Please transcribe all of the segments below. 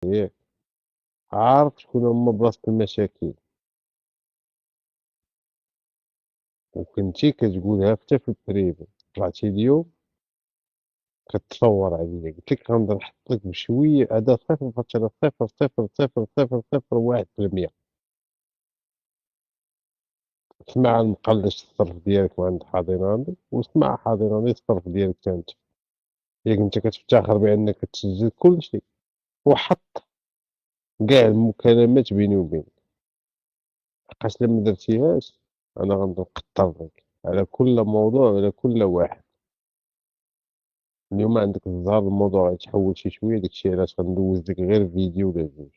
ياك، عارف شكون هما بلاصة المشاكل، وكنتي كتقولها حتى في الprivé، طلعتي اليوم كتصوّر عليا، قلت لك غنبدا نحط لك بشوية هذا 0.00001%. اسمع المقلّش الصرف ديالك من عند حاضناني، واسمع حاضناني الصرف ديالك حتى أنت، ياك أنت كتفتخر بأنك تسجّل كلشي، وحط كاع المكالمات بيني وبينك، لحقاش إلا ما درتيهاش أنا غنبدا نقطّر لك على كل موضوع وعلى كل واحد. اليوم عندك الزهر الموضوع غيتحوّل شي شوية، داك الشي علاش غندوز لك غير فيديو ولا جوج.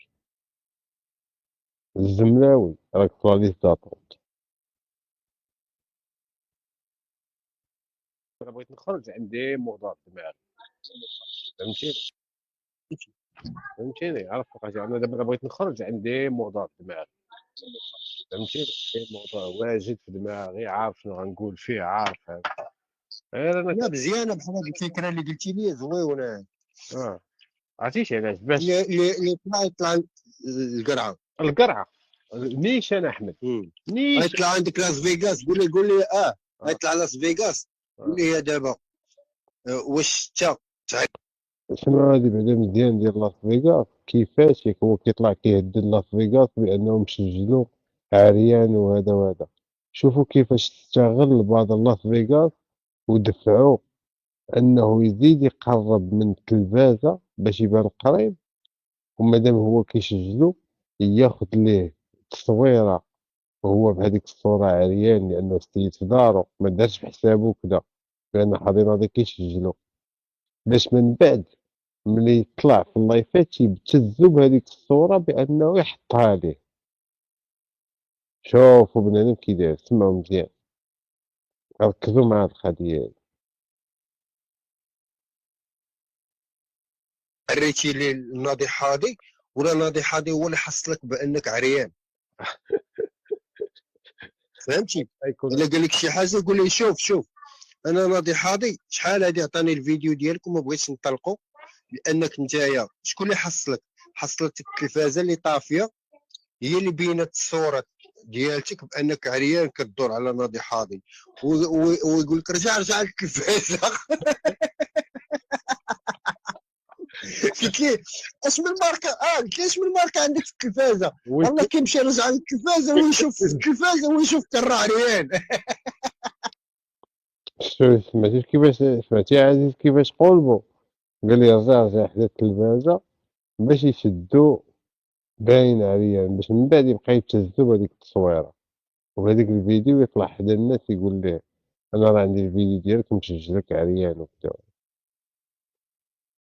الزملاوي راك في la liste d'attente. أنا بغيت نخرج عندي موضوع في دماغي، فهمتيني، فهمتيني، عرفت لحقاش أنا دابا بغيت نخرج عندي موضوع في دماغي، فهمتيني، كاين موضوع واجد في دماغي عارف شنو غنقول فيه عارف هاد، غير أنا لا مزيانه بحال هاد الفكره اللي قلتي لي زويونه. عرفتيش علاش باش اللي يطلع القرعه. القرعة، نيشان أحمد، نيشان غيطلع عندك لاس فيغاس، قول لي آه، غيطلع لاس فيغاس. قول آه. لي يا دابا واش انت شنو هادي بعدا مزيان ديال لاس فيغاس، كيفاش ياك هو كيطلع كيهدد لاس فيغاس بأنهم سجلوا عريان وهذا وهذا، شوفوا كيفاش استغل بعض لاس فيغاس ودفعوا أنه يزيد يقرّب من التلفازة باش يبان قريب، ومادام هو كيسجلو ياخد ليه تصويرة وهو بهاديك الصورة عريان لأنه السيد في دارو ما دارش بحسابه كدا، لأن حاضنادي كيسجلو، باش من بعد ملي يطلع في اللايفات يبتزو بهاديك الصورة بأنه يحطها ليه، شوفوا بنادم كي داير، سمعوا مزيان، ركزوا مع هاد القضية هادي. عريتي لي الناضي حاضي، ولا ناضي حاضي هو اللي حصلك بانك عريان؟ فهمتي؟ غيكون الا قال لك شي حاجه قول لي شوف انا ناضي حاضي، شحال هادي عطاني الفيديو ديالك وما بغيتش نطلقو، لانك نتايا شكون اللي حصلك التلفازه اللي طافيه، هي اللي بينت الصوره ديالتك بانك عريان كدور على ناضي حاضي، ويقول لك رجع للتلفازه. قلت ليه اش من ماركه، قلت ليه اش من ماركه عندك في التلفازه؟ الله كيمشي رجع للتلفازه ويشوف في التلفازه ويشوف كرا عريان. سمعتي سمعتي عزيز كيفاش قولبو، قال لي رجع حدا التلفازة باش يشدو باين عريان باش من بعد يبقى يبتزو بهاديك التصويرة، وبهاديك الفيديو يطلع حدا الناس يقول ليه أنا راه عندي الفيديو ديالك مسجلك عريان وكدا.